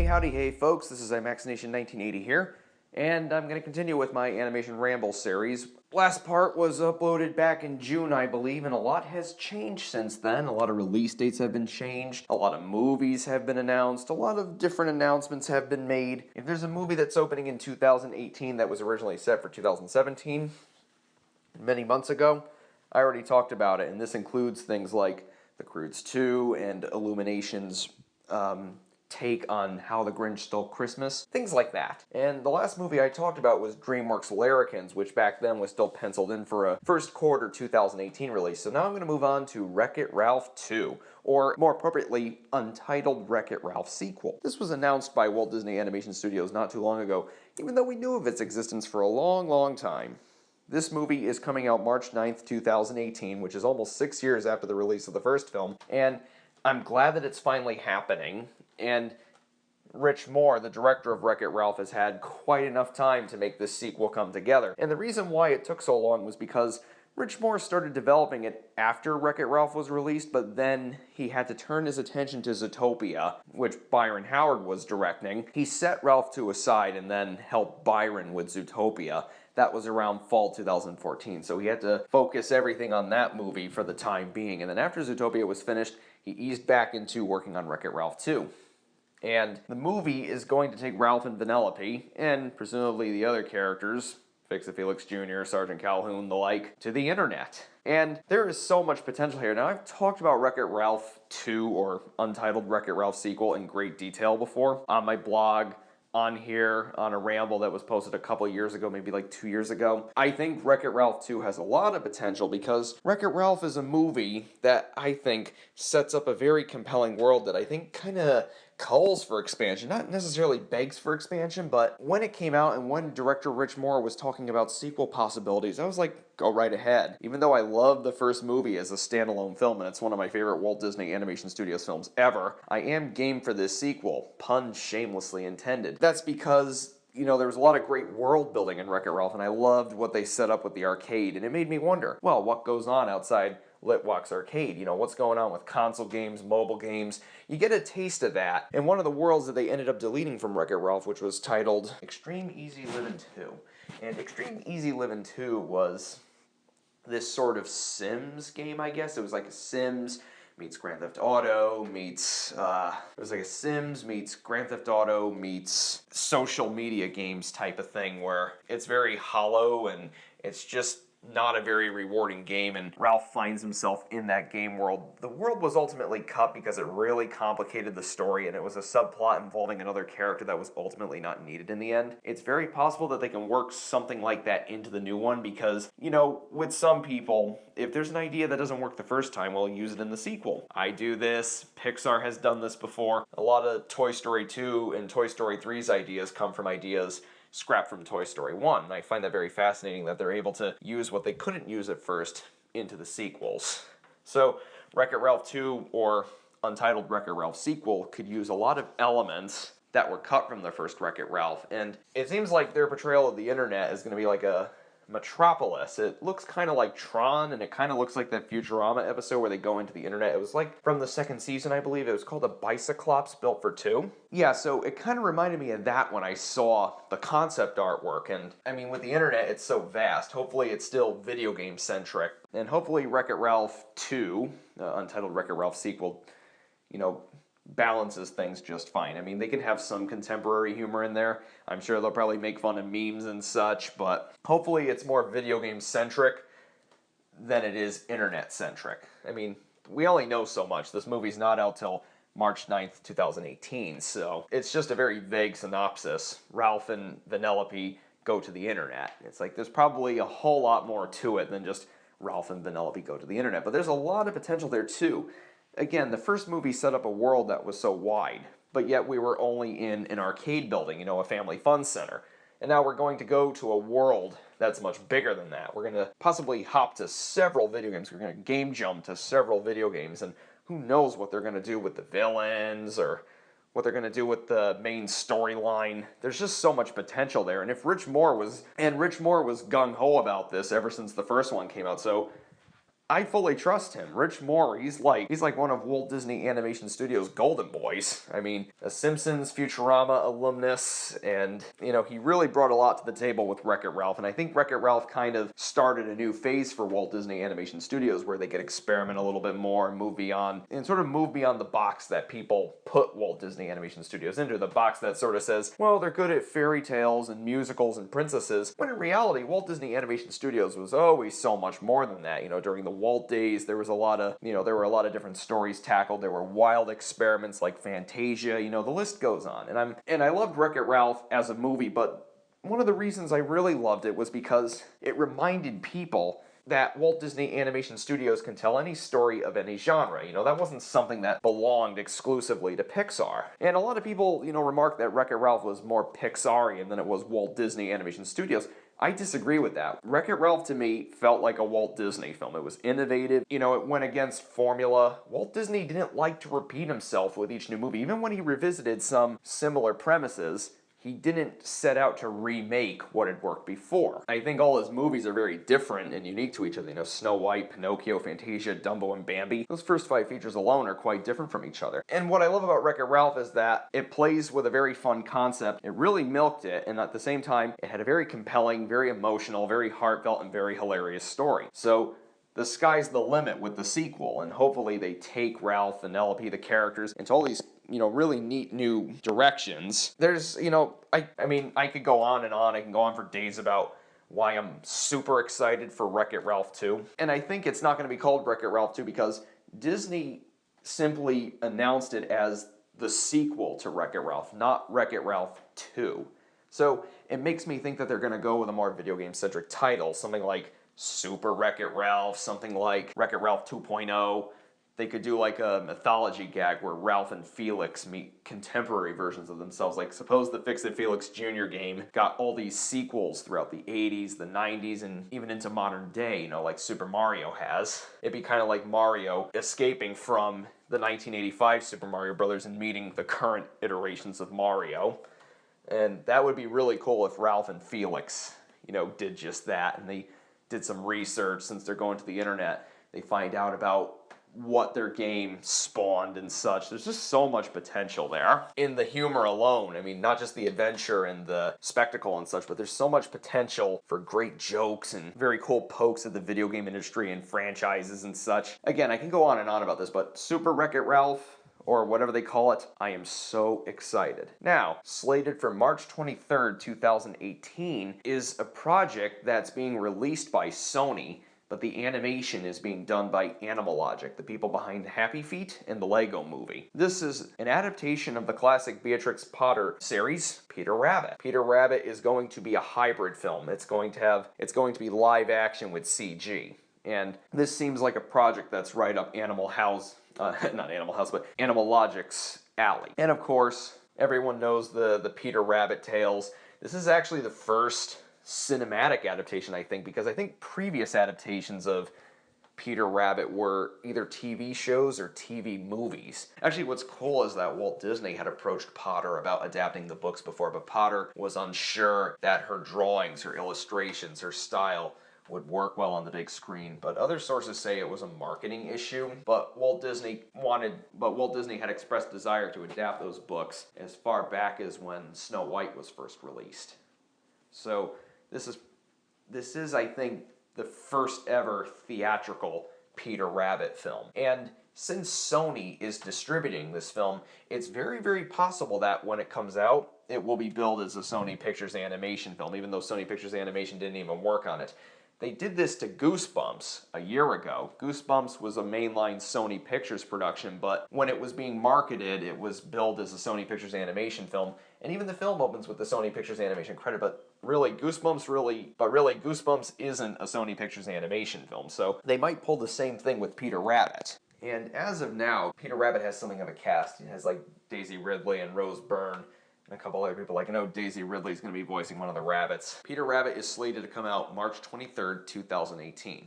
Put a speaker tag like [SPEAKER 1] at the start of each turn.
[SPEAKER 1] Howdy hey folks, this is IMAXNation1980 here, and I'm going to continue with my animation Ramble series. Last part was uploaded back in June, I believe, and a lot has changed since then. A lot of release dates have been changed, a lot of movies have been announced, a lot of different announcements have been made. If there's a movie that's opening in 2018 that was originally set for 2017, many months ago, I already talked about it, and this includes things like The Croods 2 and Illumination's take on How the Grinch Stole Christmas, things like that. And the last movie I talked about was DreamWorks' Larrikins, which back then was still penciled in for a first quarter 2018 release. So now I'm going to move on to Wreck-It Ralph 2, or more appropriately, Untitled Wreck-It Ralph sequel. This was announced by Walt Disney Animation Studios not too long ago, even though we knew of its existence for a long time. This movie is coming out March 9th, 2018, which is almost 6 years after the release of the first film, and I'm glad that it's finally happening. And Rich Moore, the director of Wreck-It Ralph, has had quite enough time to make this sequel come together. And the reason why it took so long was because Rich Moore started developing it after Wreck-It Ralph was released, but then he had to turn his attention to Zootopia, which Byron Howard was directing. He set Ralph 2 aside and then helped Byron with Zootopia. That was around fall 2014, so he had to focus everything on that movie for the time being. And then after Zootopia was finished, he eased back into working on Wreck-It Ralph 2. And the movie is going to take Ralph and Vanellope, and presumably the other characters, Fix-It-Felix Jr., Sergeant Calhoun, the like, to the internet. And there is so much potential here. Now, I've talked about Wreck-It Ralph 2, or Untitled Wreck-It Ralph sequel, in great detail before on my blog, on here, on a Ramble that was posted a couple years ago, maybe like 2 years ago. I think Wreck-It Ralph 2 has a lot of potential because Wreck-It Ralph is a movie that I think sets up a very compelling world that I think kind of calls for expansion, not necessarily begs for expansion, but when it came out and when director Rich Moore was talking about sequel possibilities, I was like, go right ahead. Even though I love the first movie as a standalone film, and it's one of my favorite Walt Disney Animation Studios films ever, I am game for this sequel, pun shamelessly intended. That's because, you know, there was a lot of great world building in Wreck-It Ralph, and I loved what they set up with the arcade, and it made me wonder, well, what goes on outside Litwack's arcade? You know, what's going on with console games, mobile games? You get a taste of that. And one of the worlds that they ended up deleting from Wreck-It Ralph, which was titled Extreme Easy Livin' 2. And Extreme Easy Livin' 2 was this sort of Sims game, I guess. It was like a Sims meets Grand Theft Auto meets, it was like a Sims meets Grand Theft Auto meets social media games type of thing where it's very hollow and it's just not a very rewarding game, and Ralph finds himself in that game world. The world was ultimately cut because it really complicated the story, and it was a subplot involving another character that was ultimately not needed in the end. It's very possible that they can work something like that into the new one because, you know, with some people, if there's an idea that doesn't work the first time, we'll use it in the sequel. I do this, Pixar has done this before. A lot of Toy Story 2 and Toy Story 3's ideas come from ideas scrapped from Toy Story 1, and I find that very fascinating that they're able to use what they couldn't use at first into the sequels. So Wreck-It Ralph 2, or Untitled Wreck-It Ralph sequel, could use a lot of elements that were cut from the first Wreck-It Ralph, and it seems like their portrayal of the internet is going to be like a metropolis. It looks kind of like Tron, and it kind of looks like that Futurama episode where they go into the internet. It was like from the second season, I believe. It was called a Bicyclops Built for Two. Yeah, so it kind of reminded me of that when I saw the concept artwork, and I mean, with the internet, it's so vast. Hopefully it's still video game centric, and hopefully Wreck-It Ralph 2, Untitled Wreck-It Ralph sequel, you know, balances things just fine. I mean, they can have some contemporary humor in there. I'm sure they'll probably make fun of memes and such, but hopefully it's more video game centric than it is internet centric. I mean, we only know so much. This movie's not out till March 9th, 2018, so it's just a very vague synopsis. Ralph and Vanellope go to the internet. It's like there's probably a whole lot more to it than just Ralph and Vanellope go to the internet, but there's a lot of potential there too. Again, the first movie set up a world that was so wide, but yet we were only in an arcade building, you know, a family fun center. And now we're going to go to a world that's much bigger than that. We're going to possibly hop to several video games. We're going to game jump to several video games, and who knows what they're going to do with the villains or what they're going to do with the main storyline. There's just so much potential there, and if Rich Moore was gung-ho about this ever since the first one came out, so I fully trust him. Rich Moore, he's like one of Walt Disney Animation Studios' golden boys. I mean, a Simpsons, Futurama alumnus, and, he really brought a lot to the table with Wreck-It Ralph, and I think Wreck-It Ralph kind of started a new phase for Walt Disney Animation Studios where they could experiment a little bit more and move beyond the box that people put Walt Disney Animation Studios into, the box that sort of says, well, they're good at fairy tales and musicals and princesses, when in reality, Walt Disney Animation Studios was always so much more than that. During the Walt days, there were a lot of different stories tackled. There were wild experiments like Fantasia. The list goes on. And I loved Wreck-It Ralph as a movie, but one of the reasons I really loved it was because it reminded people that Walt Disney Animation Studios can tell any story of any genre. That wasn't something that belonged exclusively to Pixar. And a lot of people, remarked that Wreck-It Ralph was more Pixarian than it was Walt Disney Animation Studios. I disagree with that. Wreck-It Ralph to me felt like a Walt Disney film. It was innovative. It went against formula. Walt Disney didn't like to repeat himself with each new movie. Even when he revisited some similar premises, he didn't set out to remake what had worked before. I think all his movies are very different and unique to each other. Snow White, Pinocchio, Fantasia, Dumbo, and Bambi. Those first 5 features alone are quite different from each other. And what I love about Wreck-It Ralph is that it plays with a very fun concept. It really milked it, and at the same time, it had a very compelling, very emotional, very heartfelt, and very hilarious story. So the sky's the limit with the sequel, and hopefully they take Ralph and Penelope, the characters, into all these really neat new directions. There's, I could go on and on. I can go on for days about why I'm super excited for Wreck-It Ralph 2. And I think it's not going to be called Wreck-It Ralph 2 because Disney simply announced it as the sequel to Wreck-It Ralph, not Wreck-It Ralph 2. So it makes me think that they're going to go with a more video game-centric title, something like Super Wreck-It Ralph, something like Wreck-It Ralph 2.0. They could do like a mythology gag where Ralph and Felix meet contemporary versions of themselves. Like, suppose the Fix-It Felix Jr. game got all these sequels throughout the 80s, the 90s, and even into modern day, like Super Mario has. It'd be kind of like Mario escaping from the 1985 Super Mario Brothers and meeting the current iterations of Mario. And that would be really cool if Ralph and Felix, did just that. And they did some research since they're going to the internet. They find out about what their game spawned and such. There's just so much potential there. In the humor alone, not just the adventure and the spectacle and such, but there's so much potential for great jokes and very cool pokes at the video game industry and franchises and such. Again, I can go on and on about this, but Super Wreck-It Ralph, or whatever they call it, I am so excited. Now, slated for March 23rd, 2018, is a project that's being released by Sony, but the animation is being done by Animalogic, the people behind Happy Feet and the Lego Movie. This is an adaptation of the classic Beatrix Potter series, Peter Rabbit. Peter Rabbit is going to be a hybrid film. It's going to be live action with CG. And this seems like a project that's right up Animalogic's alley. And of course, everyone knows the Peter Rabbit tales. This is actually the first cinematic adaptation, I think, because I think previous adaptations of Peter Rabbit were either TV shows or TV movies. Actually, what's cool is that Walt Disney had approached Potter about adapting the books before, but Potter was unsure that her drawings, her illustrations, her style would work well on the big screen. But other sources say it was a marketing issue. But Walt Disney had expressed desire to adapt those books as far back as when Snow White was first released. So this is, I think, the first ever theatrical Peter Rabbit film. And since Sony is distributing this film, it's very, very possible that when it comes out, it will be billed as a Sony Pictures Animation film, even though Sony Pictures Animation didn't even work on it. They did this to Goosebumps a year ago. Goosebumps was a mainline Sony Pictures production, but when it was being marketed, it was billed as a Sony Pictures Animation film, and even the film opens with the Sony Pictures Animation credit, but really, Goosebumps isn't a Sony Pictures Animation film, so they might pull the same thing with Peter Rabbit. And as of now, Peter Rabbit has something of a cast. It has like Daisy Ridley and Rose Byrne, and a couple other people. Like, I know Daisy Ridley's going to be voicing one of the rabbits. Peter Rabbit is slated to come out March 23rd, 2018.